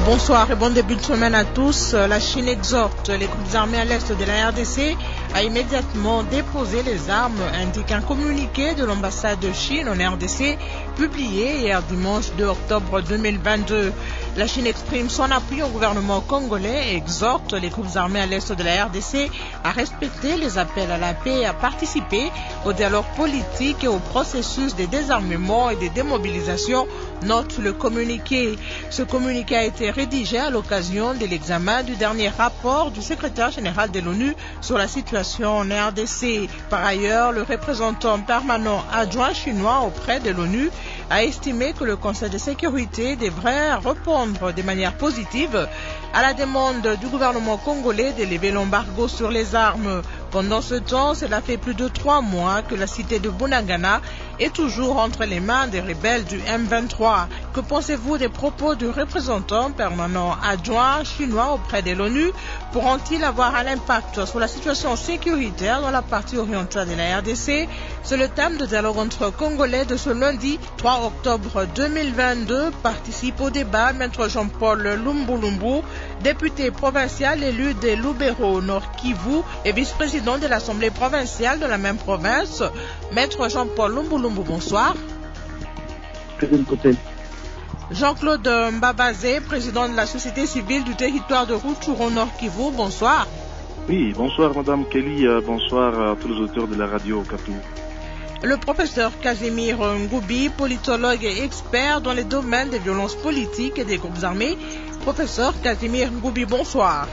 Bonsoir et bon début de semaine à tous. La Chine exhorte les groupes armés à l'est de la RDC à immédiatement déposer les armes, indique un communiqué de l'ambassade de Chine en RDC publié hier dimanche 2 octobre 2022. La Chine exprime son appui au gouvernement congolais et exhorte les groupes armés à l'est de la RDC à respecter les appels à la paix et à participer au dialogue politique et au processus de désarmement et de démobilisation, note le communiqué. Ce communiqué a été rédigé à l'occasion de l'examen du dernier rapport du secrétaire général de l'ONU sur la situation en RDC. Par ailleurs, le représentant permanent adjoint chinois auprès de l'ONU a estimé que le Conseil de sécurité devrait répondre de manière positive à la demande du gouvernement congolais de lever l'embargo sur les armes. Pendant ce temps, cela fait plus de 3 mois que la cité de Bunagana est toujours entre les mains des rebelles du M23. Que pensez-vous des propos du représentant permanent adjoint chinois auprès de l'ONU? Pourront-ils avoir un impact sur la situation sécuritaire dans la partie orientale de la RDC? C'est le thème de dialogue entre Congolais de ce lundi 3 octobre 2022. Participe au débat Maître Jean-Paul Lumbulumbu, député provincial élu de Lubero Nord Kivu et vice-président de l'Assemblée provinciale de la même province. Maître Jean-Paul Lumbulumbu, bonsoir. Jean-Claude Mbabazé, président de la société civile du territoire de Rutshuru Nord Kivu, bonsoir. Oui, bonsoir Madame Kelly, bonsoir à tous les auditeurs de la radio Okapi. Le professeur Casimir Ngoubi, politologue et expert dans les domaines des violences politiques et des groupes armés. Professeur Casimir Ngoubi, bonsoir.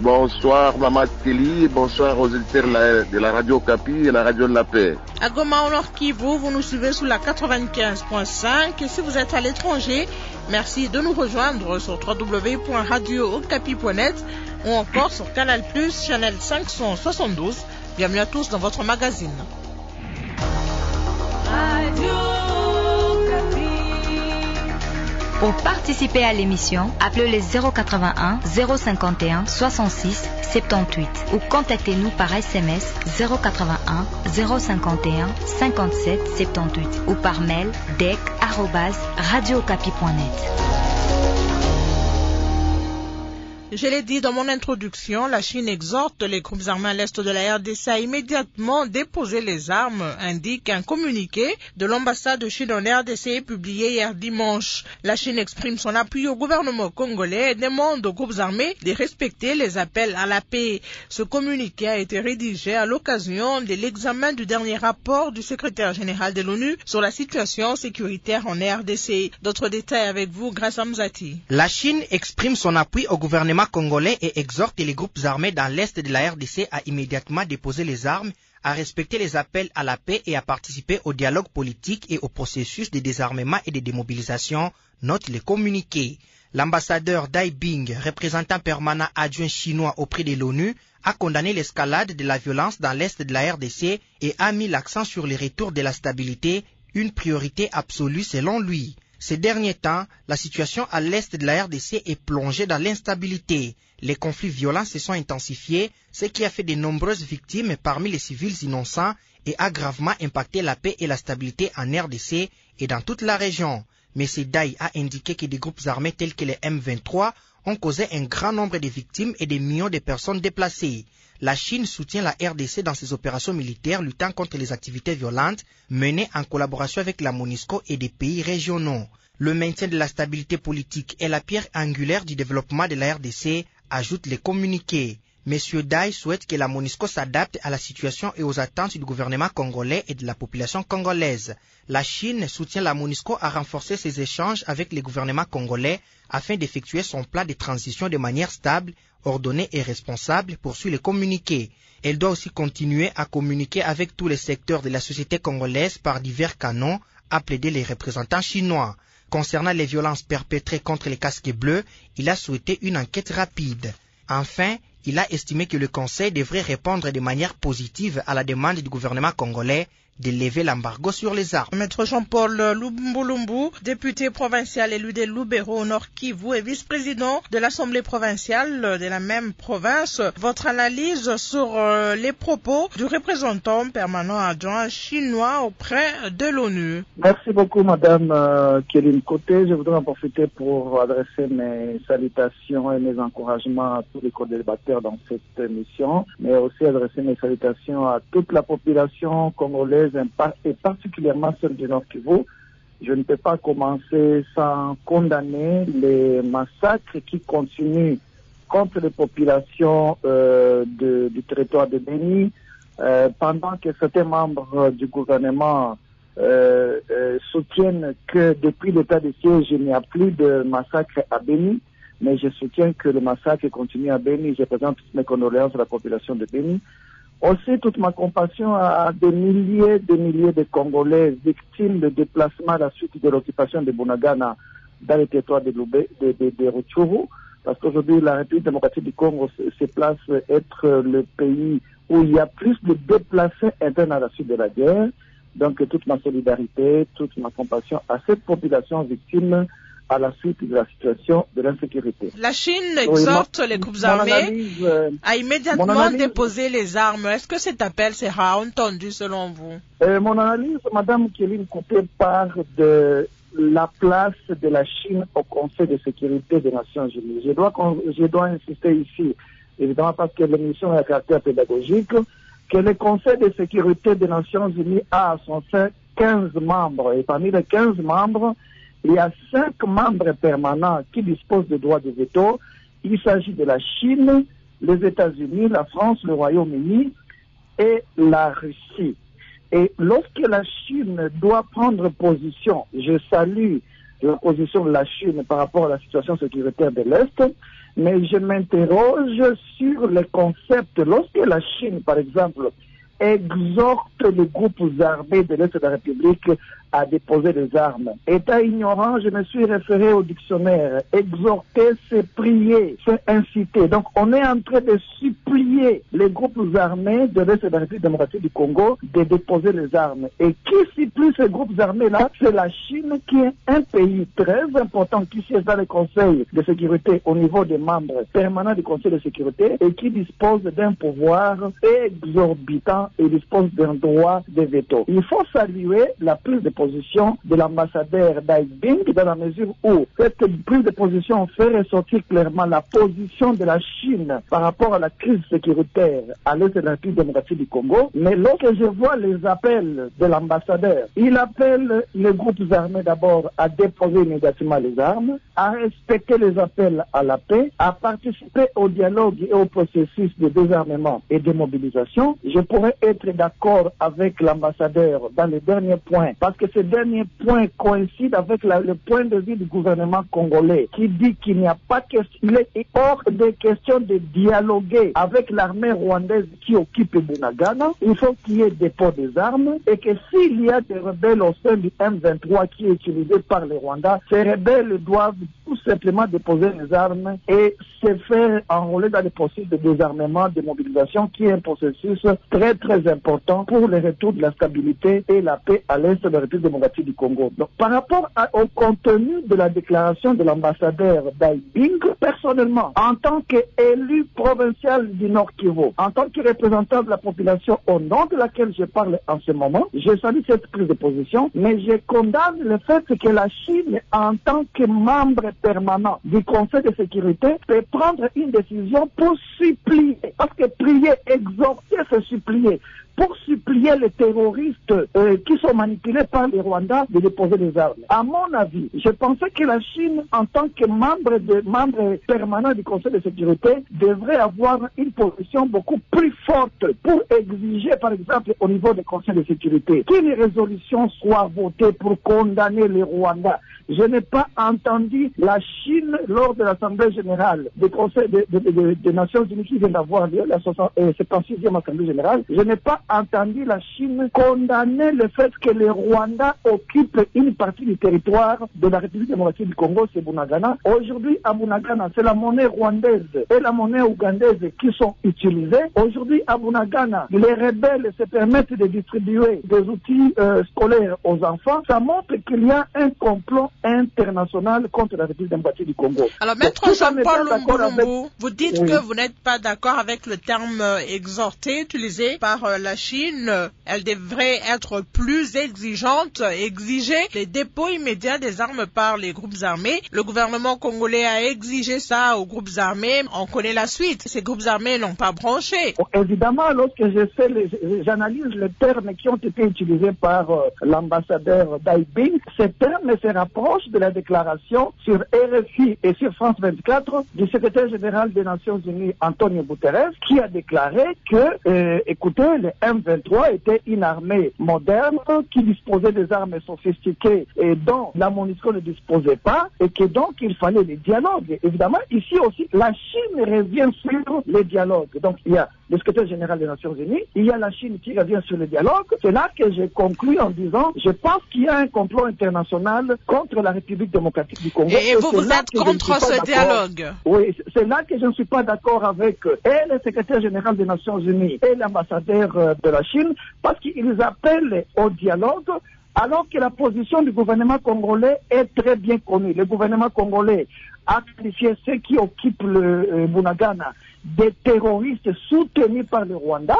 Bonsoir Maman Kelly, bonsoir aux auditeurs de la radio Okapi et la radio de la paix. À Goma, au Nord Kivu, vous nous suivez sous la 95.5 et si vous êtes à l'étranger, merci de nous rejoindre sur www.radiookapi.net ou encore sur Canal+, Channel 572. Bienvenue à tous dans votre magazine. Pour participer à l'émission, appelez les 081 051 66 78 ou contactez-nous par SMS 081 051 57 78 ou par mail dec@radiookapi.net. Je l'ai dit dans mon introduction, la Chine exhorte les groupes armés à l'est de la RDC à immédiatement déposer les armes, indique un communiqué de l'ambassade de Chine en RDC publié hier dimanche. La Chine exprime son appui au gouvernement congolais et demande aux groupes armés de respecter les appels à la paix. Ce communiqué a été rédigé à l'occasion de l'examen du dernier rapport du secrétaire général de l'ONU sur la situation sécuritaire en RDC. D'autres détails avec vous, Grace Amzati. La Chine exprime son appui au gouvernement congolais et exhorte les groupes armés dans l'est de la RDC à immédiatement déposer les armes, à respecter les appels à la paix et à participer au dialogue politique et au processus de désarmement et de démobilisation, note le communiqué. L'ambassadeur Dai Bing, représentant permanent adjoint chinois auprès de l'ONU, a condamné l'escalade de la violence dans l'est de la RDC et a mis l'accent sur le retour de la stabilité, une priorité absolue selon lui. Ces derniers temps, la situation à l'est de la RDC est plongée dans l'instabilité. Les conflits violents se sont intensifiés, ce qui a fait de nombreuses victimes parmi les civils innocents et a gravement impacté la paix et la stabilité en RDC et dans toute la région. M. Dai a indiqué que des groupes armés tels que les M23 ont causé un grand nombre de victimes et des millions de personnes déplacées. La Chine soutient la RDC dans ses opérations militaires luttant contre les activités violentes menées en collaboration avec la MONUSCO et des pays régionaux. Le maintien de la stabilité politique est la pierre angulaire du développement de la RDC, ajoute les communiqués. M. Dai souhaite que la MONUSCO s'adapte à la situation et aux attentes du gouvernement congolais et de la population congolaise. La Chine soutient la MONUSCO à renforcer ses échanges avec les gouvernements congolais afin d'effectuer son plan de transition de manière stable, ordonnée et responsable, poursuit le communiqué. Elle doit aussi continuer à communiquer avec tous les secteurs de la société congolaise par divers canaux, a plaidé les représentants chinois. Concernant les violences perpétrées contre les casques bleus, il a souhaité une enquête rapide. Enfin, il a estimé que le Conseil devrait répondre de manière positive à la demande du gouvernement congolais de lever l'embargo sur les armes. Maître Jean-Paul Lumbulumbu, député provincial élu de Lubero au Nord Kivu et vice-président de l'Assemblée provinciale de la même province, votre analyse sur les propos du représentant permanent adjoint chinois auprès de l'ONU. Merci beaucoup Madame Kéline Côté. Je voudrais en profiter pour adresser mes salutations et mes encouragements à tous les co-débatteurs dans cette émission, mais aussi adresser mes salutations à toute la population congolaise et particulièrement celle du Nord Kivu. Je ne peux pas commencer sans condamner les massacres qui continuent contre les populations du territoire de Béni, pendant que certains membres du gouvernement soutiennent que depuis l'état de siège, il n'y a plus de massacre à Béni, mais je soutiens que le massacre continue à Béni. Je présente toutes mes condoléances à la population de Béni. Aussi, toute ma compassion à des milliers de Congolais victimes de déplacement à la suite de l'occupation de Bunagana dans le territoire de Rutshuru, parce qu'aujourd'hui, la République démocratique du Congo se place être le pays où il y a plus de déplacés internes à la suite de la guerre. Donc, toute ma solidarité, toute ma compassion à cette population victime à la suite de la situation de l'insécurité. La Chine exhorte les groupes armés à immédiatement déposer les armes. Est-ce que cet appel sera entendu selon vous? Mon analyse, Madame Kéline Coupé, part de la place de la Chine au Conseil de sécurité des Nations Unies. Je dois insister ici, évidemment parce que l'émission est à caractère pédagogique, que le Conseil de sécurité des Nations Unies a à son sein 15 membres. Et parmi les 15 membres, il y a 5 membres permanents qui disposent de droits de veto. Il s'agit de la Chine, les États-Unis, la France, le Royaume-Uni et la Russie. Et lorsque la Chine doit prendre position, je salue la position de la Chine par rapport à la situation sécuritaire de l'Est, mais je m'interroge sur le concept. Lorsque la Chine, par exemple, exhorte les groupes armés de l'Est de la République à déposer des armes. État ignorant, je me suis référé au dictionnaire. Exhorter, c'est prier, c'est inciter. Donc, on est en train de supplier les groupes armés de l'Est de la République démocratique du Congo de déposer les armes. Et qui supplie ces groupes armés-là? C'est la Chine, qui est un pays très important qui siège dans le Conseil de sécurité au niveau des membres permanents du Conseil de sécurité et qui dispose d'un pouvoir exorbitant et dispose d'un droit de veto. Il faut saluer la prise de position de l'ambassadeur Dai Bing dans la mesure où cette prise de position fait ressortir clairement la position de la Chine par rapport à la crise sécuritaire à l'est de la République démocratique du Congo. Mais lorsque je vois les appels de l'ambassadeur, il appelle les groupes armés d'abord à déposer immédiatement les armes, à respecter les appels à la paix, à participer au dialogue et au processus de désarmement et de mobilisation. Je pourrais être d'accord avec l'ambassadeur dans les derniers points, parce que ce dernier point coïncide avec le point de vue du gouvernement congolais qui dit qu'il n'y a pas question, il est hors de question de dialoguer avec l'armée rwandaise qui occupe Bunagana. Il faut qu'il y ait dépôt des armes et que s'il y a des rebelles au sein du M23 qui est utilisé par les Rwandais, ces rebelles doivent tout simplement déposer les armes et se faire enrôler dans le processus de désarmement, de mobilisation qui est un processus très très important pour le retour de la stabilité et la paix à l'est de la République démocratique du Congo. Donc, par rapport au contenu de la déclaration de l'ambassadeur Dai Bing, personnellement, en tant qu'élu provincial du Nord Kivu, en tant que représentant de la population au nom de laquelle je parle en ce moment, je salue cette prise de position, mais je condamne le fait que la Chine, en tant que membre permanent du Conseil de sécurité, peut prendre une décision pour supplier. Parce que prier, exhorter, c'est supplier. Pour supplier les terroristes qui sont manipulés par les Rwandais de déposer les armes. À mon avis, je pensais que la Chine, en tant que membre permanent du Conseil de sécurité, devrait avoir une position beaucoup plus forte pour exiger, par exemple, au niveau du Conseil de sécurité, qu'une résolution soit votée pour condamner les Rwandais Je n'ai pas entendu la Chine lors de l'Assemblée générale des Conseils des Nations Unies qui vient d'avoir lieu, la 76e Assemblée générale. Je n'ai pas entendu la Chine condamner le fait que le Rwanda occupe une partie du territoire de la République démocratique du Congo, c'est Bunagana. Aujourd'hui, à Bunagana, c'est la monnaie rwandaise et la monnaie ougandaise qui sont utilisées. Aujourd'hui, à Bunagana, les rebelles se permettent de distribuer des outils scolaires aux enfants. Ça montre qu'il y a un complot international contre la République démocratique du Congo. Alors, Maître Jean-Paul Lumbulumbu, vous dites que vous n'êtes pas d'accord avec le terme exhorté utilisé par la Chine. Elle devrait être plus exigeante, exiger les dépôts immédiats des armes par les groupes armés. Le gouvernement congolais a exigé ça aux groupes armés. On connaît la suite. Ces groupes armés n'ont pas branché. Évidemment, lorsque j'analyse les termes qui ont été utilisés par l'ambassadeur Dai Bing, ces termes se rapprochent de la déclaration sur RFI et sur France 24 du secrétaire général des Nations Unies, Antonio Guterres, qui a déclaré que, écoutez, le M23 était une armée moderne qui disposait des armes sophistiquées et dont la MONUSCO ne disposait pas, et que donc il fallait des dialogues. Évidemment, ici aussi, la Chine revient sur les dialogues. Donc il y a le secrétaire général des Nations Unies, il y a la Chine qui revient sur le dialogue. C'est là que j'ai conclu en disant, je pense qu'il y a un complot international contre la République démocratique du Congo. Et vous êtes contre ce dialogue? Oui, c'est là que je ne suis pas d'accord avec et le secrétaire général des Nations Unies et l'ambassadeur de la Chine, parce qu'ils appellent au dialogue, alors que la position du gouvernement congolais est très bien connue. Le gouvernement congolais a qualifié ceux qui occupent le Bunagana des terroristes soutenus par le Rwanda.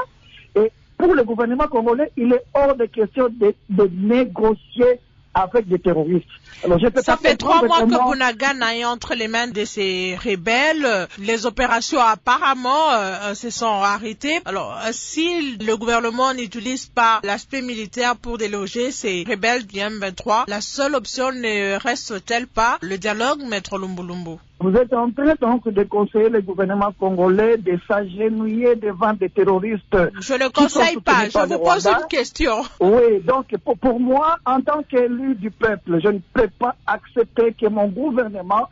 Et pour le gouvernement congolais, il est hors de question de négocier avec des terroristes. Alors, ça fait 3 mois que Bunagana est entre les mains de ces rebelles. Les opérations apparemment se sont arrêtées. Alors, si le gouvernement n'utilise pas l'aspect militaire pour déloger ces rebelles du M23, la seule option ne reste-t-elle pas le dialogue, Maître Lumbulumbu? Vous êtes en train donc de conseiller le gouvernement congolais de s'agenouiller devant des terroristes. Je ne conseille pas, je vous pose une question. Oui, donc pour moi, en tant qu'élu du peuple, je ne peux pas accepter que mon gouvernement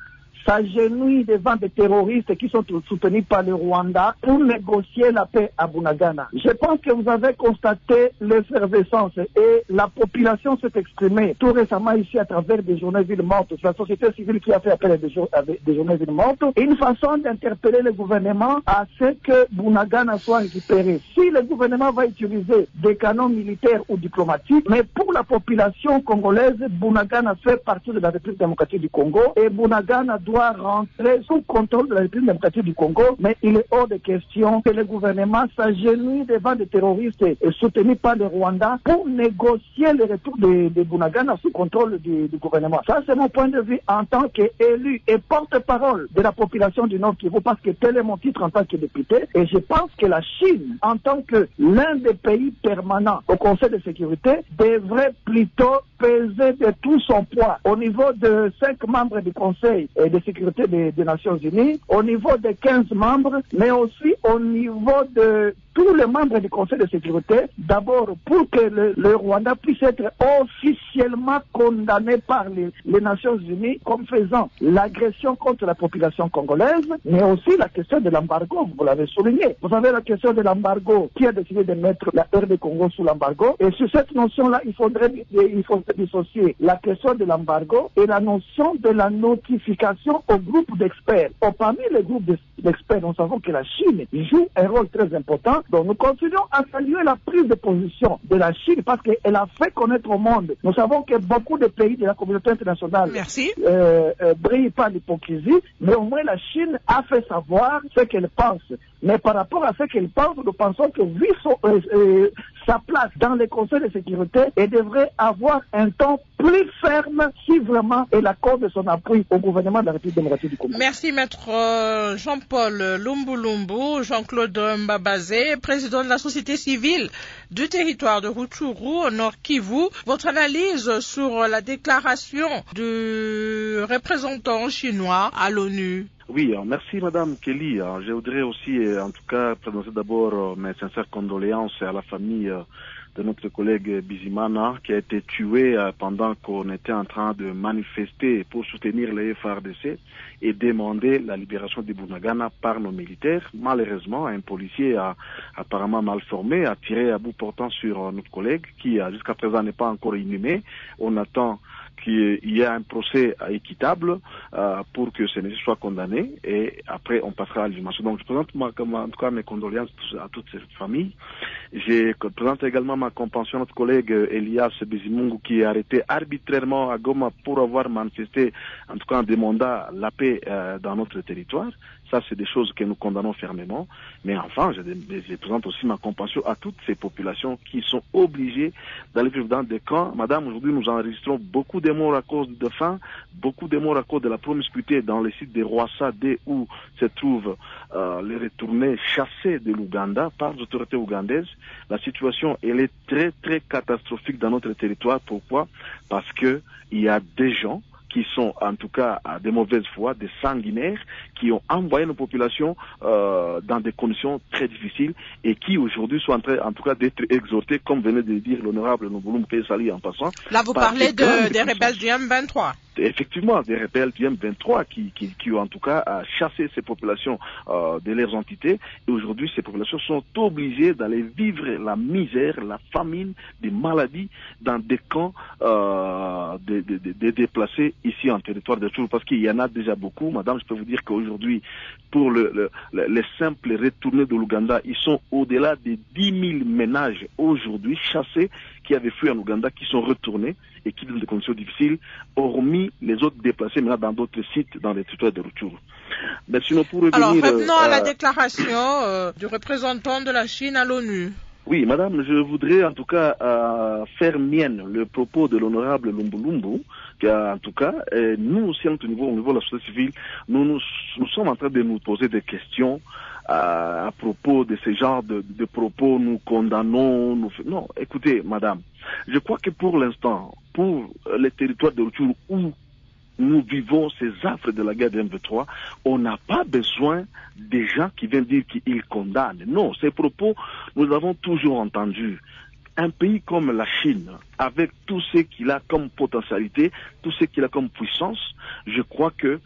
s'agenouille devant des terroristes qui sont soutenus par le Rwanda pour négocier la paix à Bunagana. Je pense que vous avez constaté l'effervescence et la population s'est exprimée tout récemment ici à travers des journées villes mortes. C'est la société civile qui a fait appel à des journées villes mortes. Une façon d'interpeller le gouvernement à ce que Bunagana soit récupéré. Si le gouvernement va utiliser des canons militaires ou diplomatiques, mais pour la population congolaise, Bunagana fait partie de la République démocratique du Congo et Bunagana doit rentrer sous contrôle de la République démocratique du Congo, mais il est hors de question que le gouvernement s'agenouille devant des terroristes soutenus par le Rwanda pour négocier le retour de Bunagana sous contrôle du gouvernement. Ça, c'est mon point de vue en tant qu'élu et porte-parole de la population du Nord Kivu, parce que tel est mon titre en tant que député, et je pense que la Chine, en tant que l'un des pays permanents au Conseil de sécurité, devrait plutôt peser de tout son poids au niveau de 5 membres du Conseil de sécurité des Nations Unies, au niveau de 15 membres, mais aussi au niveau de tous les membres du Conseil de sécurité, d'abord pour que le Rwanda puisse être officiellement condamné par les Nations Unies comme faisant l'agression contre la population congolaise, mais aussi la question de l'embargo, vous l'avez souligné. Vous savez la question de l'embargo, qui a décidé de mettre la RD Congo sous l'embargo, et sur cette notion-là, il faudrait dissocier la question de l'embargo et la notion de la notification au groupe d'experts. Parmi les groupes d'experts, nous savons que la Chine joue un rôle très important. Donc nous continuons à saluer la prise de position de la Chine parce qu'elle a fait connaître au monde. Nous savons que beaucoup de pays de la communauté internationale brillent par l'hypocrisie, mais au moins la Chine a fait savoir ce qu'elle pense. Mais par rapport à ce qu'elle pense, nous pensons que vu sa place dans les conseils de sécurité, elle devrait avoir un ton plus ferme si vraiment elle accorde son appui au gouvernement de la République démocratique du Congo. Merci Maître Jean-Paul Lumbulumbu, Jean-Claude Mbabazé, président de la société civile du territoire de Rutshuru au Nord Kivu. Votre analyse sur la déclaration du représentant chinois à l'ONU? Oui, merci Madame Kelly. Je voudrais aussi, en tout cas, présenter d'abord mes sincères condoléances à la famille de notre collègue Bizimana qui a été tué pendant qu'on était en train de manifester pour soutenir les FARDC et demander la libération de Bunagana par nos militaires. Malheureusement, un policier apparemment mal formé a tiré à bout portant sur notre collègue qui jusqu'à présent n'est pas encore inhumé. On attend qu'il y ait un procès équitable pour que ce monsieur soit condamné et après on passera à l'inhumation. Donc je présente en tout cas mes condoléances à toute cette famille. Je présente également ma compassion à notre collègue Elias Bizimungu qui est arrêté arbitrairement à Goma pour avoir manifesté, en tout cas en demandant la paix dans notre territoire. Ça, c'est des choses que nous condamnons fermement. Mais enfin, je présente aussi ma compassion à toutes ces populations qui sont obligées d'aller vivre dans des camps. Madame, aujourd'hui, nous enregistrons beaucoup de morts à cause de faim, beaucoup de morts à cause de la promiscuité dans les sites de Rwassa, où se trouvent les retournés chassés de l'Ouganda par les autorités ougandaises. La situation, elle est très, très catastrophique dans notre territoire. Pourquoi? Parce que il y a des gens qui sont en tout cas à de mauvaise foi, des sanguinaires, qui ont envoyé nos populations dans des conditions très difficiles et qui aujourd'hui sont en train, en tout cas, d'être exhortés, comme venait de le dire l'honorable Nobulum Sali en passant. Là, vous parlez des rebelles du M23. Effectivement, des rebelles du M23 qui ont en tout cas chassé ces populations de leurs entités. Et aujourd'hui, ces populations sont obligées d'aller vivre la misère, la famine, des maladies dans des camps des déplacés ici en territoire de Tchour, parce qu'il y en a déjà beaucoup. Madame, je peux vous dire qu'aujourd'hui, pour les simples retournés de l'Ouganda, ils sont au-delà des 10 000 ménages aujourd'hui chassés qui avaient fui en Ouganda, qui sont retournés et qui vivent dans des conditions difficiles, hormis les autres déplacés maintenant dans d'autres sites dans les territoires de Rutshuru. Mais sinon, pour revenir... Alors, revenons à la déclaration du représentant de la Chine à l'ONU. Oui, madame, je voudrais en tout cas faire mienne le propos de l'honorable Lumbulumbu, qui en tout cas, nous aussi au niveau de la société civile, nous sommes en train de nous poser des questions à propos de ce genre de propos, nous condamnons, non, écoutez, madame, je crois que pour l'instant, pour les territoires de Rutshuru où nous vivons ces affres de la guerre de M23, on n'a pas besoin des gens qui viennent dire qu'ils condamnent. Non, ces propos, nous avons toujours entendu. Un pays comme la Chine, avec tout ce qu'il a comme potentialité, tout ce qu'il a comme puissance, je crois que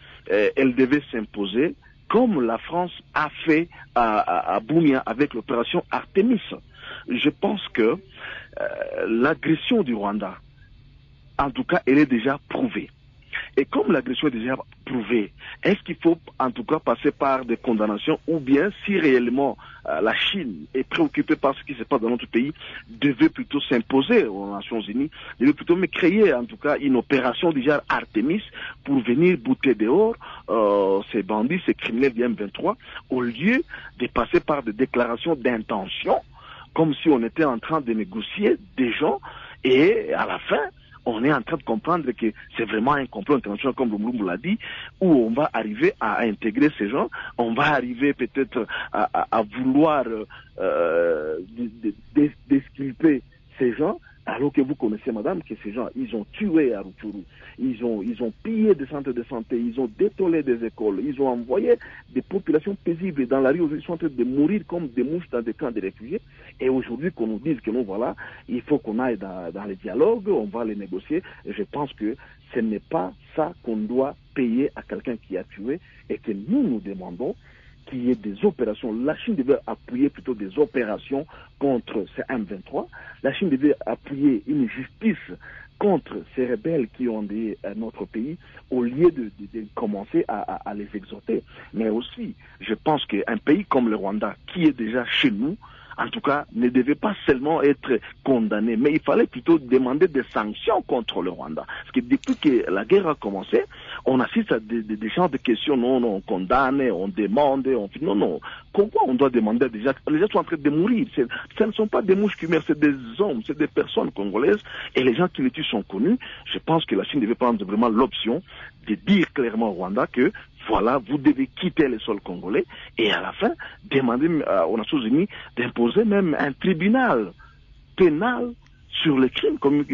elle devait s'imposer, comme la France a fait à Boumia avec l'opération Artemis. Je pense que l'agression du Rwanda, en tout cas, elle est déjà prouvée. Et comme l'agression est déjà prouvée, est-ce qu'il faut en tout cas passer par des condamnations ou bien si réellement la Chine est préoccupée par ce qui se passe dans notre pays, devait plutôt s'imposer aux Nations Unies, devait plutôt créer en tout cas une opération déjà Artemis pour venir bouter dehors ces bandits, ces criminels du M23, au lieu de passer par des déclarations d'intention, comme si on était en train de négocier des gens et à la fin, on est en train de comprendre que c'est vraiment un complot international, comme Lumumba l'a dit, où on va arriver à intégrer ces gens, on va arriver peut-être à vouloir disculper ces gens, alors que vous connaissez, madame, que ces gens, ils ont tué à Rutshuru, ils ont pillé des centres de santé, ils ont détolé des écoles, ils ont envoyé des populations paisibles dans la rue, ils sont en train de mourir comme des mouches dans des camps de réfugiés, et aujourd'hui qu'on nous dise que non, voilà, il faut qu'on aille dans les dialogues, on va les négocier, et je pense que ce n'est pas ça qu'on doit payer à quelqu'un qui a tué, et que nous demandons qu'il y ait des opérations. La Chine devait appuyer plutôt des opérations contre ces M23. La Chine devait appuyer une justice contre ces rebelles qui ont dit notre pays, au lieu de commencer à les exhorter. Mais aussi, je pense qu'un pays comme le Rwanda, qui est déjà chez nous, en tout cas, ne devait pas seulement être condamné, mais il fallait plutôt demander des sanctions contre le Rwanda. Parce que depuis que la guerre a commencé, on assiste à des genres de questions, non, on condamne, on demande, on fait, non, pourquoi on doit demander des gens? Les gens sont en train de mourir. Ce ne sont pas des mouches qui meurent, c'est des hommes, c'est des personnes congolaises, et les gens qui les tuent sont connus. Je pense que la Chine devait prendre vraiment l'option de dire clairement au Rwanda que voilà, vous devez quitter le sol congolais et à la fin, demander aux Nations Unies d'imposer même un tribunal pénal sur les crimes commis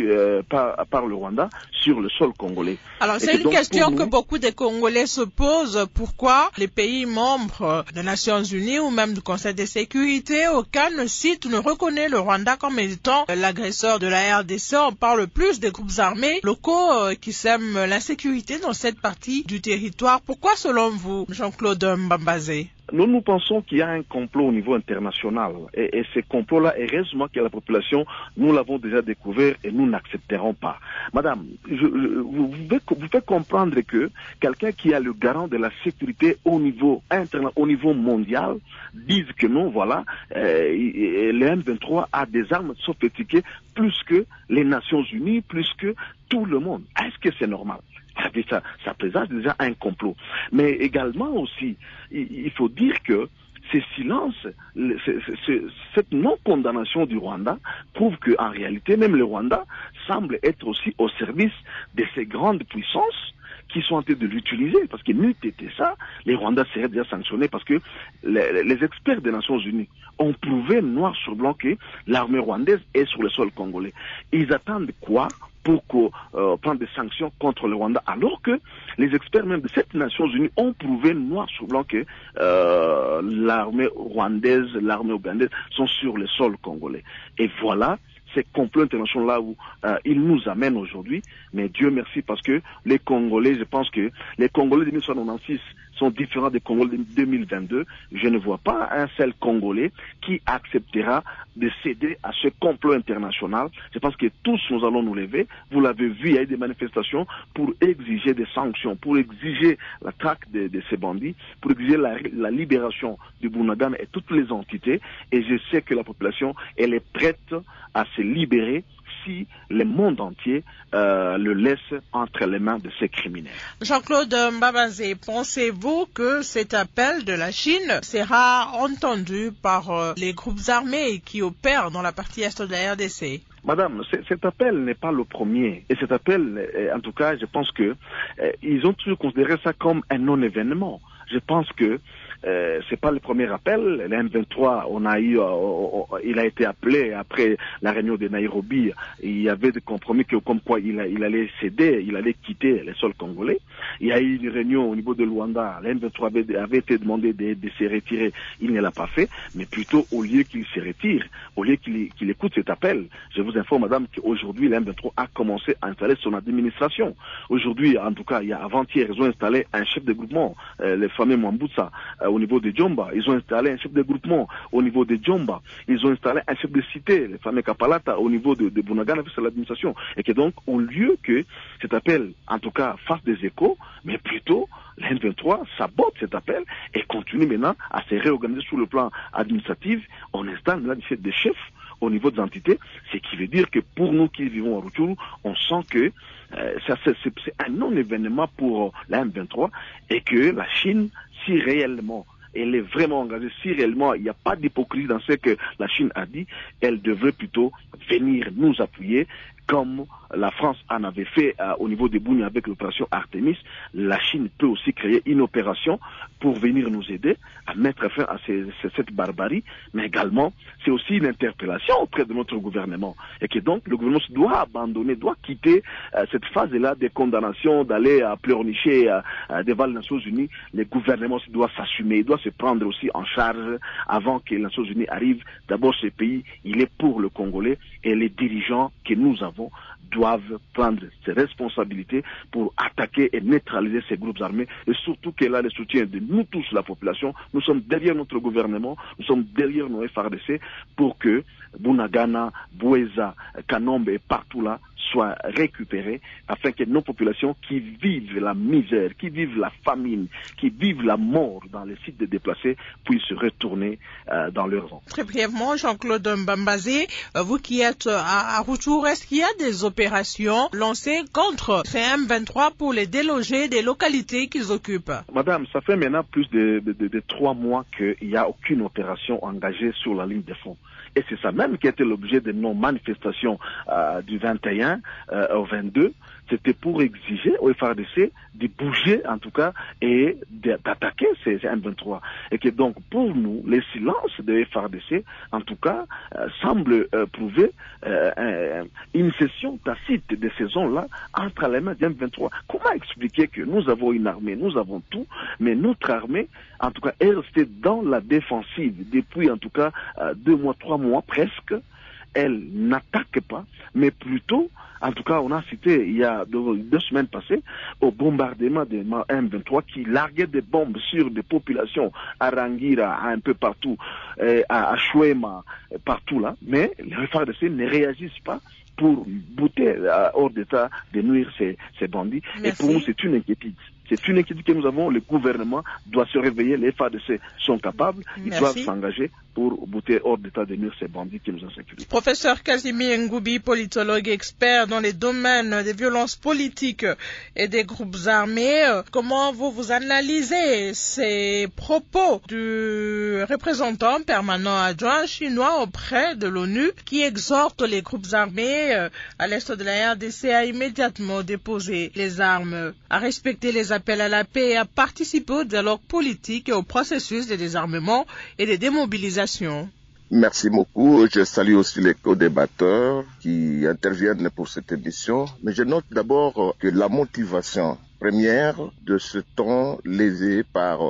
par le Rwanda sur le sol congolais. Alors c'est une question que beaucoup de Congolais se posent. Pourquoi les pays membres des Nations Unies ou même du Conseil de sécurité, aucun ne cite ou ne reconnaît le Rwanda comme étant l'agresseur de la RDC? On parle plus des groupes armés locaux qui sèment l'insécurité dans cette partie du territoire. Pourquoi selon vous, Jean-Claude Mbambazé? Nous pensons qu'il y a un complot au niveau international. Et ce complot-là, heureusement que la population, nous l'avons déjà découvert et nous n'accepterons pas. Madame, vous pouvez comprendre que quelqu'un qui est le garant de la sécurité au niveau au niveau mondial dise que non, voilà, le M23 a des armes sophistiquées plus que les Nations Unies, plus que tout le monde. Est-ce que c'est normal? Ça présage déjà un complot. Mais également aussi, il faut dire que ces silences, cette non-condamnation du Rwanda prouve qu'en réalité, même le Rwanda semble être aussi au service de ces grandes puissances qui sont en train de l'utiliser, parce que n'eût été ça, les Rwandais seraient déjà sanctionnés, parce que les experts des Nations Unies ont prouvé noir sur blanc que l'armée rwandaise est sur le sol congolais. Ils attendent quoi pour prendre des sanctions contre le Rwanda, alors que les experts même de cette Nations Unies ont prouvé noir sur blanc que l'armée rwandaise, l'armée ougandaise sont sur le sol congolais. Et voilà ces complots internationaux-là où ils nous amènent aujourd'hui, mais Dieu merci parce que les Congolais, je pense que les Congolais de 1996 sont différents des Congolais de 2022. Je ne vois pas un seul Congolais qui acceptera de céder à ce complot international. Je pense que tous nous allons nous lever. Vous l'avez vu, il y a eu des manifestations pour exiger des sanctions, pour exiger la traque de ces bandits, pour exiger la libération du Bunagana et toutes les entités. Et je sais que la population, elle est prête à se libérer si le monde entier le laisse entre les mains de ces criminels. Jean-Claude Mbambazé, pensez-vous que cet appel de la Chine sera entendu par les groupes armés qui opèrent dans la partie est de la RDC? Madame, cet appel n'est pas le premier. Et cet appel, en tout cas, je pense que ils ont toujours considéré ça comme un non-événement. Je pense que c'est pas le premier appel. Le M23, il a été appelé après la réunion de Nairobi. Il y avait des compromis comme quoi il allait céder, il allait quitter les sols congolais. Il y a eu une réunion au niveau de Luanda. Le M23 avait été demandé de se retirer. Il ne l'a pas fait, mais plutôt au lieu qu'il se retire, au lieu qu'il écoute cet appel, je vous informe, madame, qu'aujourd'hui, le M23 a commencé à installer son administration. Aujourd'hui, en tout cas, avant-hier, ils ont installé un chef de groupement, le fameux Mwambutsa, au niveau de Djomba. Ils ont installé un chef de groupement au niveau de Djomba. Ils ont installé un chef de cité, le fameux Kapalata, au niveau de Bunagana, c'est l'administration. Et que donc, au lieu que cet appel, en tout cas, fasse des échos, mais plutôt, l'N23 sabote cet appel et continue maintenant à se réorganiser sur le plan administratif. On installe là des chefs au niveau des entités, ce qui veut dire que pour nous qui vivons à Rutshuru, on sent que c'est un non-événement pour la M23 et que la Chine, si réellement elle est vraiment engagée, si réellement il n'y a pas d'hypocrisie dans ce que la Chine a dit, elle devrait plutôt venir nous appuyer comme la France en avait fait au niveau de Bunia avec l'opération Artemis. La Chine peut aussi créer une opération pour venir nous aider à mettre fin à cette barbarie, mais également c'est aussi une interpellation auprès de notre gouvernement et que donc le gouvernement doit abandonner, doit quitter cette phase-là des condamnations, d'aller pleurnicher devant les Nations Unies. Le gouvernement doit s'assumer, il doit se prendre aussi en charge avant que les Nations Unies arrivent. D'abord, ce pays, il est pour le Congolais et les dirigeants que nous avons doivent prendre ses responsabilités pour attaquer et neutraliser ces groupes armés et surtout qu'elle a le soutien de nous tous, la population. Nous sommes derrière notre gouvernement, nous sommes derrière nos FRDC pour que Bunagana, Boueza, Kanombe et partout là soient récupérés afin que nos populations qui vivent la misère, qui vivent la famine, qui vivent la mort dans les sites de déplacés puissent retourner dans leurs rangs. Très brièvement, Jean-Claude Mbambazé, vous qui êtes à Rutshuru, est-ce qu'il y a des opérations lancées contre ces M23 pour les déloger des localités qu'ils occupent? Madame, ça fait maintenant plus de 3 mois qu'il n'y a aucune opération engagée sur la ligne de front. Et c'est ça même qui a été l'objet de nos manifestations du 21 au 22. C'était pour exiger au FARDC de bouger, en tout cas, et d'attaquer ces M23. Et que donc, pour nous, les silences de FARDC, en tout cas, semblent prouver une cession tacite de ces zones-là entre les mains des M23. Comment expliquer que nous avons une armée, nous avons tout, mais notre armée, en tout cas, est restée dans la défensive depuis, en tout cas, 2 mois, 3 mois presque. Elle n'attaque pas, mais plutôt, en tout cas, on a cité il y a 2 semaines passées, au bombardement des M23 qui larguaient des bombes sur des populations à Rangira, un peu partout, à Chouema, partout là, mais les FARDC ne réagissent pas pour bouter hors d'état de nuire ces bandits. Merci. Et pour nous, c'est une inquiétude. C'est une inquiétude que nous avons. Le gouvernement doit se réveiller. Les FARDC sont capables. Ils doivent s'engager pour bouter hors d'état de nuire ces bandits qui nous insécurisent. Professeur Casimir Ngoubi, politologue expert dans les domaines des violences politiques et des groupes armés, comment vous analysez ces propos du représentant permanent adjoint chinois auprès de l'ONU qui exhorte les groupes armés à l'est de la RDC à immédiatement déposer les armes, à respecter les appels à la paix et à participer au dialogue politique et au processus de désarmement et de démobilisation? Merci beaucoup. Je salue aussi les co-débatteurs qui interviennent pour cette émission. Mais je note d'abord que la motivation première de ce ton lésé par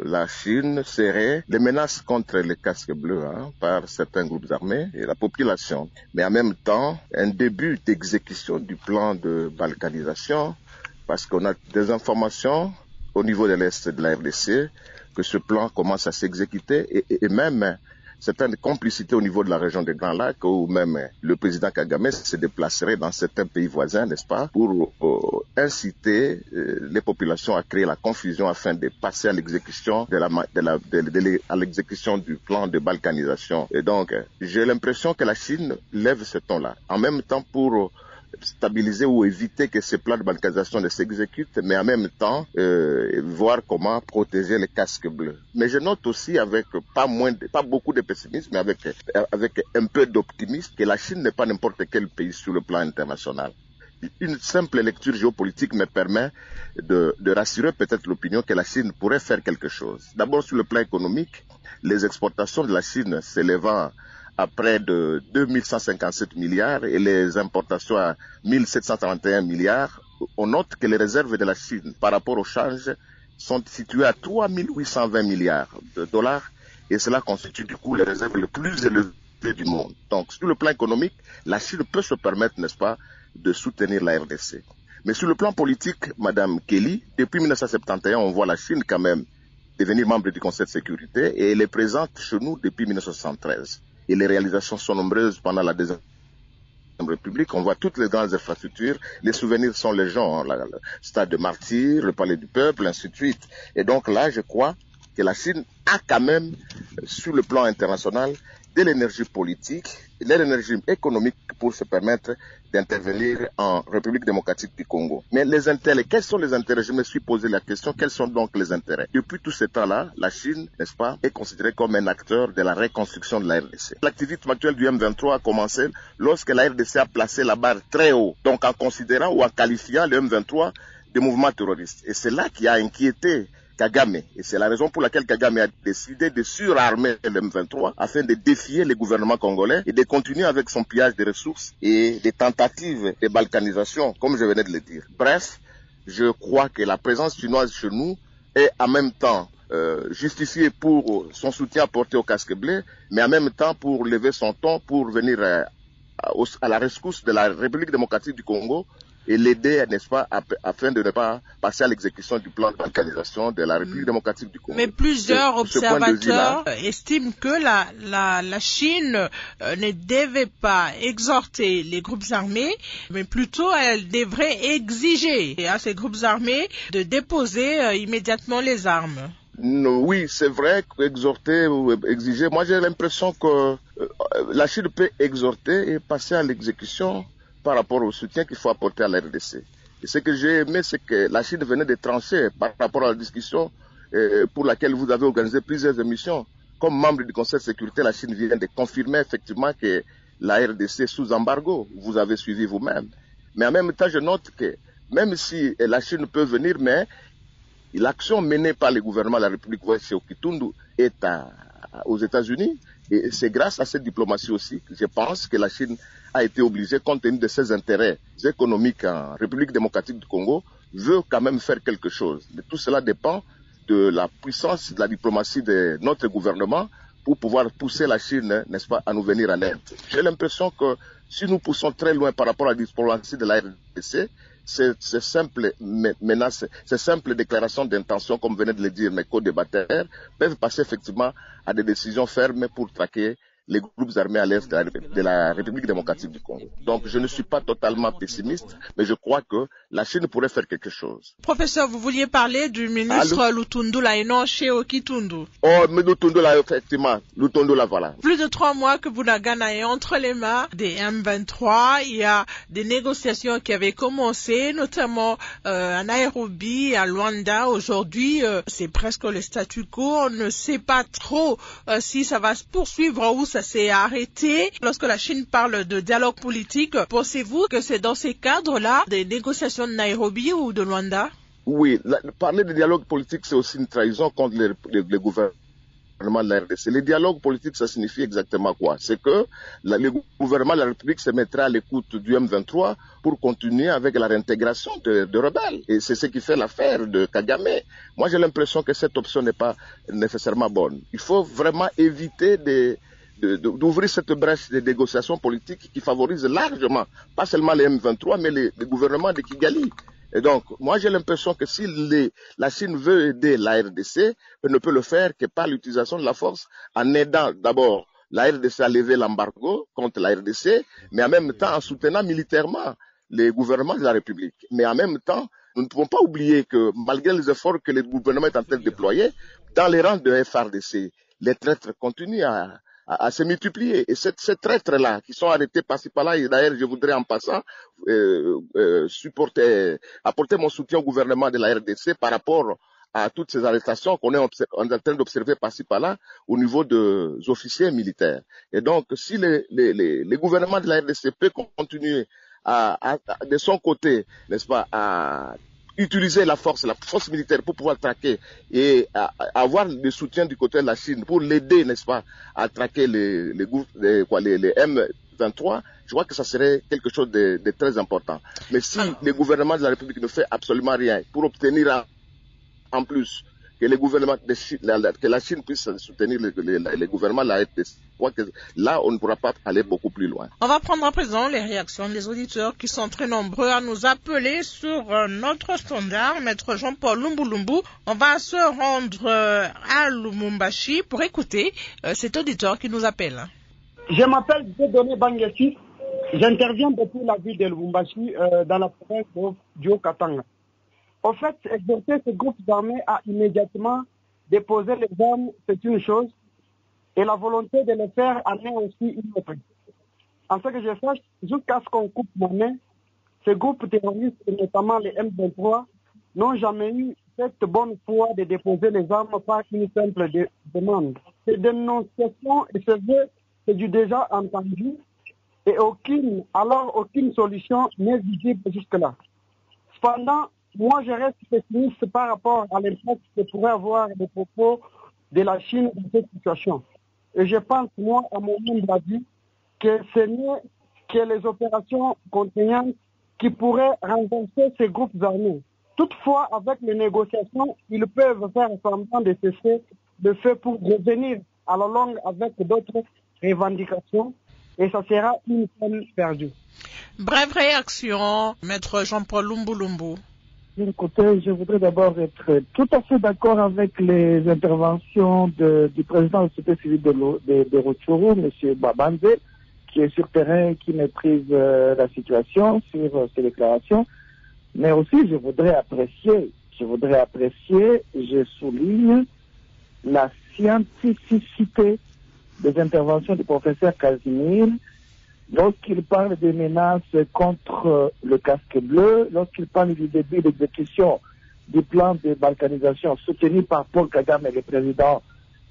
la Chine serait les menaces contre les casques bleus par certains groupes armés et la population. Mais en même temps, un début d'exécution du plan de balkanisation, parce qu'on a des informations au niveau de l'Est de la RDC que ce plan commence à s'exécuter et même certaines complicités au niveau de la région des Grands Lacs où même le président Kagame se déplacerait dans certains pays voisins, n'est-ce pas, pour inciter les populations à créer la confusion afin de passer à l'exécution à l'exécution du plan de balkanisation. Et donc, j'ai l'impression que la Chine lève ce ton-là. En même temps, pour stabiliser ou éviter que ces plans de balkanisation ne s'exécutent, mais en même temps voir comment protéger les casques bleus. Mais je note aussi avec pas beaucoup de pessimisme, mais avec un peu d'optimisme que la Chine n'est pas n'importe quel pays sur le plan international. Une simple lecture géopolitique me permet de rassurer peut-être l'opinion que la Chine pourrait faire quelque chose. D'abord sur le plan économique, les exportations de la Chine s'élevant à près de 2157 milliards et les importations à 1731 milliards, on note que les réserves de la Chine par rapport au change sont situées à 3820 milliards de dollars et cela constitue du coup les réserves les plus élevées du monde. Donc sur le plan économique, la Chine peut se permettre, n'est-ce pas, de soutenir la RDC. Mais sur le plan politique, Madame Kelly, depuis 1971, on voit la Chine quand même devenir membre du Conseil de sécurité et elle est présente chez nous depuis 1973. Et les réalisations sont nombreuses pendant la Deuxième République. On voit toutes les grandes infrastructures. Les souvenirs sont légion, le stade de Martyrs, le palais du peuple, ainsi de suite. Et donc là, je crois que la Chine a quand même, sur le plan international, de l'énergie politique, de l'énergie économique pour se permettre d'intervenir en République démocratique du Congo. Mais les intérêts, quels sont les intérêts? Je me suis posé la question, quels sont donc les intérêts? Depuis tout ce temps-là, la Chine, n'est-ce pas, est considérée comme un acteur de la reconstruction de la RDC. L'activité actuelle du M23 a commencé lorsque la RDC a placé la barre très haut, donc en considérant ou en qualifiant le M23 de mouvement terroriste. Et c'est là qui a inquiété Kagame. Et c'est la raison pour laquelle Kagame a décidé de surarmer le M23 afin de défier le gouvernement congolais et de continuer avec son pillage de ressources et des tentatives de balkanisation, comme je venais de le dire. Bref, je crois que la présence chinoise chez nous est en même temps justifiée pour son soutien apporté au casque bleu, mais en même temps pour lever son ton, pour venir à la rescousse de la République démocratique du Congo et l'aider, n'est-ce pas, afin de ne pas passer à l'exécution du plan de balkanisation de la République démocratique du Congo. Mais plusieurs observateurs estiment que la Chine ne devait pas exhorter les groupes armés, mais plutôt elle devrait exiger à ces groupes armés de déposer immédiatement les armes. Oui, c'est vrai qu'exhorter ou exiger, moi j'ai l'impression que la Chine peut exhorter et passer à l'exécution par rapport au soutien qu'il faut apporter à la RDC. Et ce que j'ai aimé, c'est que la Chine venait de trancher par rapport à la discussion pour laquelle vous avez organisé plusieurs émissions comme membre du Conseil de sécurité, la Chine vient de confirmer effectivement que la RDC est sous embargo. Vous avez suivi vous-même. Mais en même temps, je note que même si la Chine peut venir, mais l'action menée par le gouvernement de la République ouest au Kitundu est aux États-Unis. Et c'est grâce à cette diplomatie aussi que je pense que la Chine a été obligée, compte tenu de ses intérêts économiques en République démocratique du Congo, veut quand même faire quelque chose. Mais tout cela dépend de la puissance de la diplomatie de notre gouvernement pour pouvoir pousser la Chine, n'est-ce pas, à nous venir en aide. J'ai l'impression que si nous poussons très loin par rapport à la diplomatie de la RDC, ces simples menaces, ces simples déclarations d'intention, comme venaient de le dire mes co-débatteurs, peuvent passer effectivement à des décisions fermes pour traquer les groupes armés à l'est de la République démocratique du Congo. Donc je ne suis pas totalement pessimiste, mais je crois que la Chine pourrait faire quelque chose. Professeur, vous vouliez parler du ministre Lutundu là et non chez Okitundu. Oh, mais Lutundu là, effectivement. Lutundu là, voilà. Plus de 3 mois que Bunagana est entre les mains des M23. Il y a des négociations qui avaient commencé, notamment à Nairobi, à Luanda. Aujourd'hui, c'est presque le statu quo. On ne sait pas trop si ça va se poursuivre ou ça s'est arrêté. Lorsque la Chine parle de dialogue politique, pensez-vous que c'est dans ces cadres-là des négociations de Nairobi ou de Luanda? Oui, parler de dialogue politique, c'est aussi une trahison contre le gouvernement de la RDC. Le dialogue politique, ça signifie exactement quoi? C'est que le gouvernement de la République se mettra à l'écoute du M23 pour continuer avec la réintégration de rebelles. Et c'est ce qui fait l'affaire de Kagame. Moi, j'ai l'impression que cette option n'est pas nécessairement bonne. Il faut vraiment éviter d'ouvrir cette brèche de négociations politiques qui favorise largement, pas seulement les M23, mais les gouvernements de Kigali. Et donc, moi j'ai l'impression que si la Chine veut aider la RDC, elle ne peut le faire que par l'utilisation de la force, en aidant d'abord la RDC à lever l'embargo contre la RDC, mais en même temps en soutenant militairement les gouvernements de la République. Mais en même temps, nous ne pouvons pas oublier que malgré les efforts que le gouvernement est en train de déployer, dans les rangs de FRDC, les traîtres continuent à se multiplier. Et ces traîtres-là, qui sont arrêtés par-ci par-là, et d'ailleurs, je voudrais en passant apporter mon soutien au gouvernement de la RDC par rapport à toutes ces arrestations qu'on est en train d'observer par-ci par-là au niveau des officiers militaires. Et donc, si les gouvernements de la RDC peuvent continuer de son côté, n'est-ce pas, à utiliser la force militaire pour pouvoir traquer et avoir le soutien du côté de la Chine pour l'aider, n'est-ce pas, à traquer les M23, je crois que ça serait quelque chose de très important. Mais si le gouvernement de la République ne fait absolument rien pour obtenir en plus que la Chine puisse soutenir les gouvernements de la RDC, je crois que là, on ne pourra pas aller beaucoup plus loin. On va prendre à présent les réactions des auditeurs qui sont très nombreux à nous appeler sur notre standard, Maître Jean-Paul Lumbulumbu. On va se rendre à Lumumbashi pour écouter cet auditeur qui nous appelle. Je m'appelle Dieudonné Bangessi. J'interviens depuis la ville de Lumumbashi dans la province du Haut-Katanga. En fait, exhorter ces groupes armés à immédiatement déposer les armes, c'est une chose, et la volonté de le faire en est aussi une autre. En ce que je sache, jusqu'à ce qu'on coupe ma main, ces groupes terroristes, et notamment les M23, n'ont jamais eu cette bonne foi de déposer les armes par une simple demande. Ces dénonciations et ce vœu, c'est du déjà entendu, et aucune solution n'est visible jusque-là. Cependant, moi, je reste pessimiste par rapport à l'impact que pourrait avoir les propos de la Chine dans cette situation. Et je pense, moi, à mon humble avis, que ce n'est que les opérations contraignantes qui pourraient renforcer ces groupes armés. Toutefois, avec les négociations, ils peuvent faire semblant de cesser le feu pour revenir à la longue avec d'autres revendications, et ça sera une peine perdue. Brève réaction, Maître Jean-Paul Lumbulumbu. Écoutez, je voudrais d'abord être tout à fait d'accord avec les interventions du président de la société civile de Rutshuru, M. Babanze, qui est sur terrain, qui maîtrise la situation sur ces déclarations. Mais aussi, je voudrais apprécier, je souligne la scientificité des interventions du professeur Casimir lorsqu'il parle des menaces contre le casque bleu, lorsqu'il parle du début d'exécution du plan de balkanisation soutenu par Paul Kagame, le président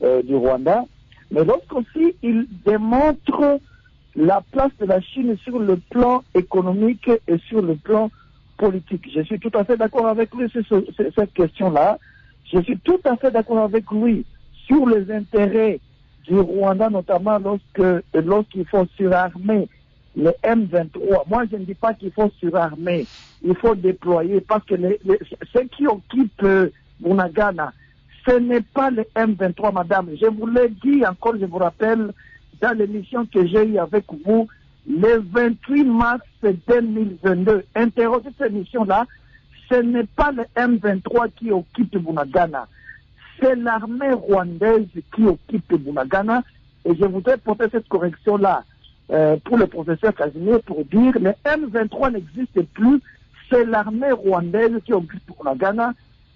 du Rwanda. mais lorsqu'aussi il démontre la place de la Chine sur le plan économique et sur le plan politique. Je suis tout à fait d'accord avec lui sur cette question-là. Je suis tout à fait d'accord avec lui sur les intérêts du Rwanda, notamment lorsqu'il faut surarmer les M23. Moi, je ne dis pas qu'il faut surarmer, il faut déployer, parce que ceux qui occupent Bunagana, ce n'est pas les M23, madame. Je vous l'ai dit encore, je vous rappelle, dans l'émission que j'ai eue avec vous, le 28 mars 2022. Interrogez cette émission-là, ce n'est pas le M23 qui occupe Bunagana, c'est l'armée rwandaise qui occupe Bunagana. Et je voudrais porter cette correction-là pour le professeur Casimir pour dire le M23 n'existe plus, c'est l'armée rwandaise qui occupe Bunagana.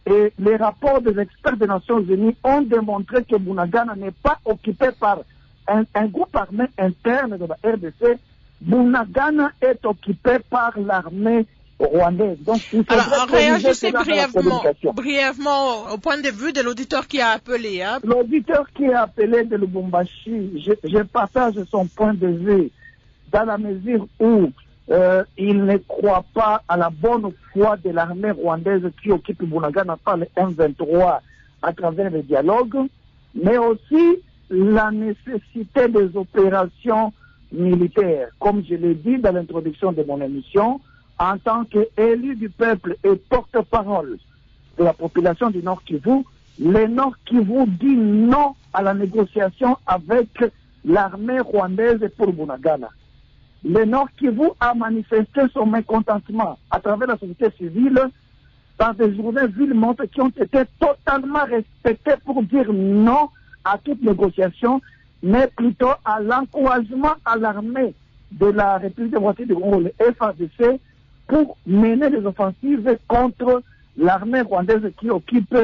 Et les rapports des experts des Nations Unies ont démontré que Bunagana n'est pas occupé par un groupe armé interne de la RDC. Bunagana est occupé par l'armée rwandaise. Donc, alors, réagissez brièvement au point de vue de l'auditeur qui a appelé. Hein. L'auditeur qui a appelé de Lubumbashi, je partage son point de vue dans la mesure où il ne croit pas à la bonne foi de l'armée rwandaise qui occupe Bunagana par le M23 à travers le dialogue, mais aussi la nécessité des opérations militaires. Comme je l'ai dit dans l'introduction de mon émission, en tant qu'élu du peuple et porte-parole de la population du Nord Kivu, le Nord Kivu dit non à la négociation avec l'armée rwandaise pour Bunagana. Le Nord Kivu a manifesté son mécontentement à travers la société civile par des journées villes-montes qui ont été totalement respectées pour dire non à toute négociation, mais plutôt à l'encouragement à l'armée de la République démocratique du Congo, le FARDC, pour mener des offensives contre l'armée rwandaise qui occupe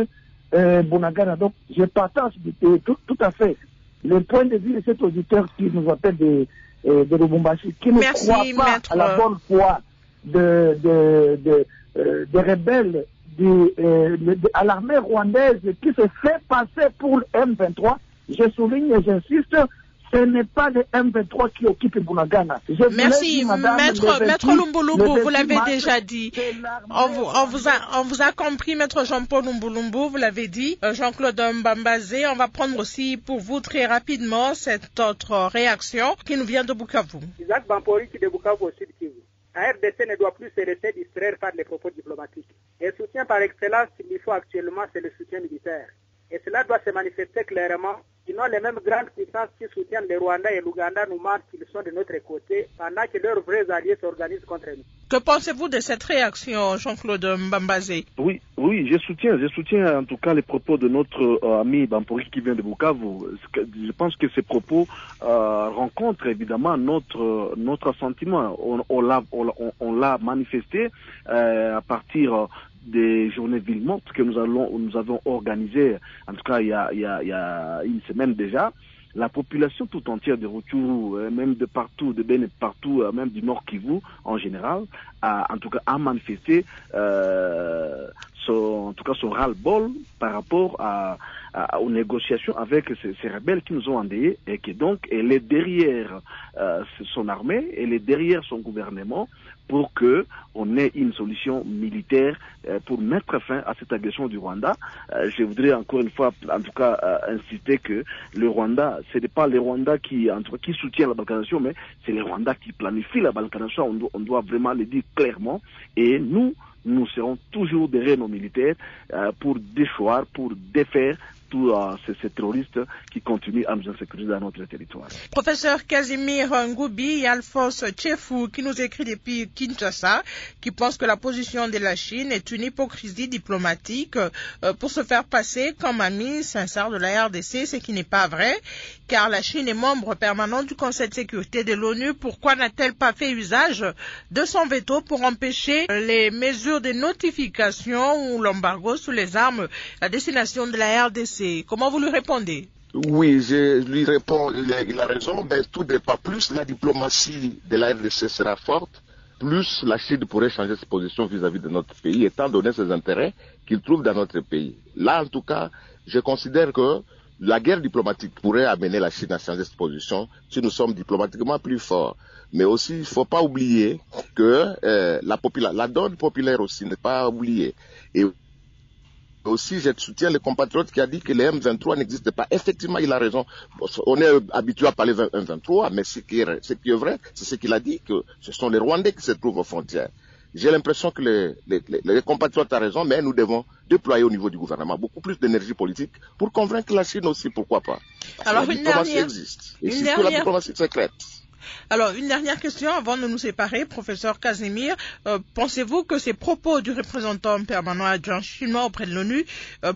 Bunagana. Donc, je partage tout à fait le point de vue de cet auditeur qui nous appelle de Lubumbashi, qui ne croit pas à la bonne foi des rebelles à l'armée rwandaise qui se fait passer pour le M23. Je souligne et j'insiste, ce n'est pas le M23 qui occupe Bunagana. Merci, dit, madame, Maître Lumbulumbu, vous l'avez déjà dit. On vous a compris, Maître Jean-Paul Lumbulumbu, vous l'avez dit. Jean-Claude Mbambazé, on va prendre aussi pour vous très rapidement cette autre réaction qui nous vient de Bukavu. Isaac Bampori qui de Bukavu au Sud Kivu. La RDC ne doit plus se laisser distraire par les propos diplomatiques. Et le soutien par excellence qu'il faut actuellement, c'est le soutien militaire. Et cela doit se manifester clairement. Sinon, les mêmes grandes puissances qui soutiennent le Rwanda et l'Ouganda nous mentent qu'ils sont de notre côté, pendant que leurs vrais alliés s'organisent contre nous. Que pensez-vous de cette réaction, Jean-Claude Mbambazé? Oui, je soutiens en tout cas les propos de notre ami Bampori qui vient de Bukavu. Je pense que ces propos rencontrent évidemment notre assentiment. On l'a manifesté à partir des journées Villemont que nous avons organisées, en tout cas il y a une semaine déjà. La population tout entière de Rutshuru, même de partout, de Beni, partout, même du Nord Kivu en général, a manifesté son ras-le-bol par rapport aux négociations avec ces rebelles qui nous ont endeuillés et qui donc elle est derrière son armée, elle est derrière son gouvernement pour que on ait une solution militaire pour mettre fin à cette agression du Rwanda. Je voudrais encore une fois, en tout cas, insister que le Rwanda, ce n'est pas le Rwanda qui soutient la balkanisation, mais c'est le Rwanda qui planifie la balkanisation. On doit vraiment le dire clairement. Et nous serons toujours derrière nos militaires pour déchoir, pour défaire tous ces terroristes qui continuent à nous insécuriser dans notre territoire. Professeur Casimir Ngoubi et Alphonse Tchefou qui nous écrit depuis Kinshasa, qui pense que la position de la Chine est une hypocrisie diplomatique pour se faire passer comme ami sincère de la RDC, ce qui n'est pas vrai, car la Chine est membre permanent du Conseil de sécurité de l'ONU. Pourquoi n'a-t-elle pas fait usage de son veto pour empêcher les mesures de notification ou l'embargo sur les armes à destination de la RDC? Comment vous lui répondez? Oui, je lui réponds, il a raison, mais tout dépend. Plus la diplomatie de la RDC sera forte, plus la Chine pourrait changer ses positions vis-à-vis de notre pays, étant donné ses intérêts qu'il trouve dans notre pays. Là, en tout cas, je considère que la guerre diplomatique pourrait amener la Chine à changer de position si nous sommes diplomatiquement plus forts. Mais aussi, il ne faut pas oublier que la donne populaire aussi n'est pas oubliée. Et aussi, je soutiens le compatriote qui a dit que les M23 n'existent pas. Effectivement, il a raison. On est habitué à parler M23, mais ce qui est vrai, c'est ce qu'il a dit, que ce sont les Rwandais qui se trouvent aux frontières. J'ai l'impression que les compatriotes ont raison, mais nous devons déployer au niveau du gouvernement beaucoup plus d'énergie politique pour convaincre la Chine aussi, pourquoi pas. Alors, la diplomatie existe. Et surtout la diplomatie secrète. Alors, une dernière question avant de nous séparer, professeur Casimir. Pensez-vous que ces propos du représentant permanent adjoint chinois auprès de l'ONU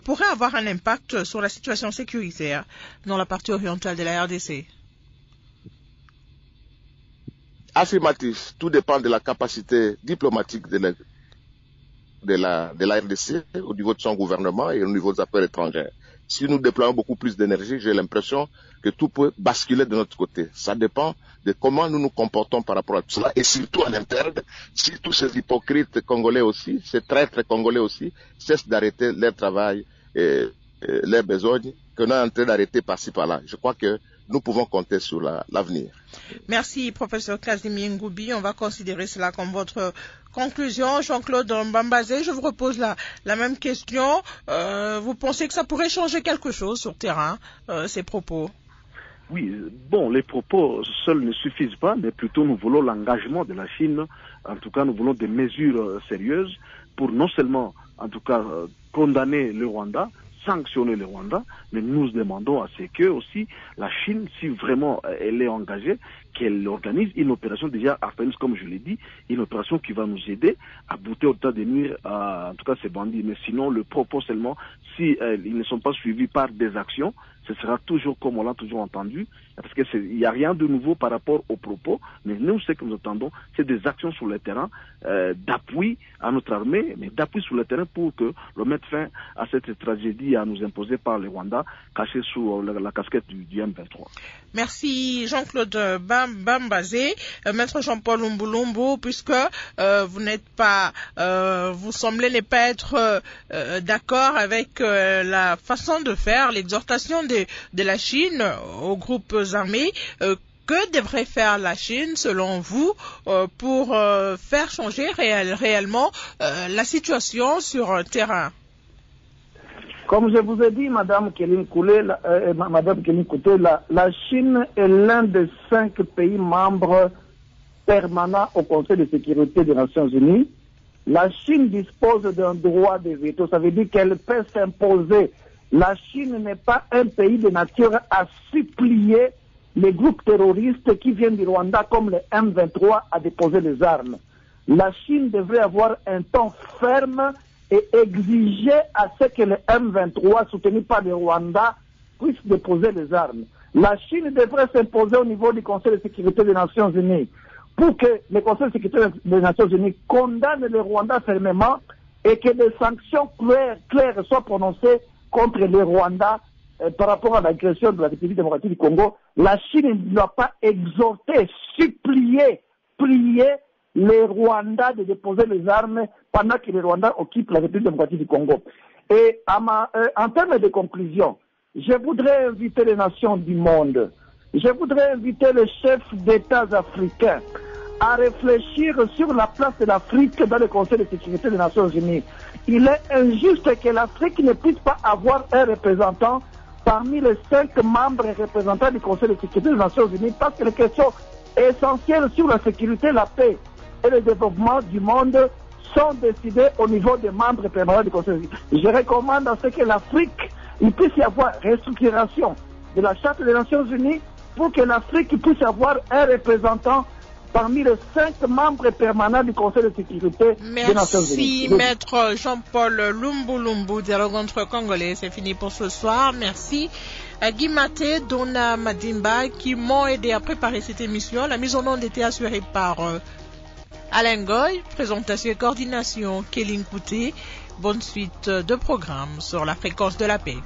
pourraient avoir un impact sur la situation sécuritaire dans la partie orientale de la RDC? Affirmatif. Tout dépend de la capacité diplomatique de la RDC au niveau de son gouvernement et au niveau des affaires étrangères. Si nous déployons beaucoup plus d'énergie, j'ai l'impression que tout peut basculer de notre côté. Ça dépend de comment nous nous comportons par rapport à tout cela. Et surtout en interne, si tous ces hypocrites congolais aussi, ces traîtres congolais aussi, cessent d'arrêter leur travail et leurs besognes, qu'on est en train d'arrêter par-ci par-là. Je crois que nous pouvons compter sur l'avenir. Merci, professeur Casimir Ngoubi. On va considérer cela comme votre conclusion. Jean-Claude Mbambazé, je vous repose la même question. Vous pensez que ça pourrait changer quelque chose sur le terrain, ces propos? Oui, bon, les propos seuls ne suffisent pas, mais plutôt nous voulons l'engagement de la Chine. En tout cas, nous voulons des mesures sérieuses pour non seulement, en tout cas, condamner le Rwanda, sanctionner le Rwanda, mais nous demandons à ce que aussi la Chine, si vraiment elle est engagée, qu'elle organise une opération déjà appelée, comme je l'ai dit, une opération qui va nous aider à bouter autant de nuire en tout cas ces bandits. Mais sinon, le propos seulement, si ils ne sont pas suivis par des actions, ce sera toujours comme on l'a toujours entendu, parce qu'il n'y a rien de nouveau par rapport aux propos, mais nous, ce que nous attendons, c'est des actions sur le terrain, d'appui à notre armée, mais d'appui sur le terrain pour que l'on mette fin à cette tragédie à nous imposer par le Rwanda, cachée sous la casquette du M23. Merci Jean-Claude Mbambazé. Maître Jean-Paul Lumbulumbu, puisque vous n'êtes pas, vous semblez ne pas être d'accord avec la façon de faire, l'exhortation de la Chine aux groupes armés, que devrait faire la Chine, selon vous, pour faire changer réellement la situation sur le terrain? Comme je vous ai dit, Madame Kéline Kouté, la Chine est l'un des 5 pays membres permanents au Conseil de sécurité des Nations Unies. La Chine dispose d'un droit de veto, ça veut dire qu'elle peut s'imposer. La Chine n'est pas un pays de nature à supplier les groupes terroristes qui viennent du Rwanda comme le M23 à déposer les armes. La Chine devrait avoir un ton ferme et exiger à ce que le M23, soutenu par le Rwanda, puisse déposer les armes. La Chine devrait s'imposer au niveau du Conseil de sécurité des Nations Unies pour que le Conseil de sécurité des Nations Unies condamne le Rwanda fermement et que des sanctions claires soient prononcées contre le Rwanda par rapport à l'agression de la République démocratique du Congo. La Chine ne doit pas exhorter, supplier, prier les Rwandais de déposer les armes pendant que les Rwandais occupent la République démocratique du Congo. Et en termes de conclusion, je voudrais inviter les nations du monde, je voudrais inviter les chefs d'États africains à réfléchir sur la place de l'Afrique dans le Conseil de sécurité des Nations Unies. Il est injuste que l'Afrique ne puisse pas avoir un représentant parmi les 5 membres et représentants du Conseil de sécurité des Nations Unies, parce que les questions essentielles sur la sécurité, la paix et le développement du monde sont décidées au niveau des membres permanents du Conseil de sécurité. Je recommande à ce que l'Afrique, il puisse y avoir restructuration de la Charte des Nations Unies pour que l'Afrique puisse avoir un représentant parmi les 5 membres permanents du Conseil de sécurité des Nations Unies. Merci, Maître Jean-Paul Lumbulumbu, dialogue entre Congolais. C'est fini pour ce soir. Merci à Guy Maté, Donna Madimba, qui m'ont aidé à préparer cette émission. La mise en onde était assurée par Alain Goy, présentation et coordination Kéline Kouté. Bonne suite de programmes sur la fréquence de la paix.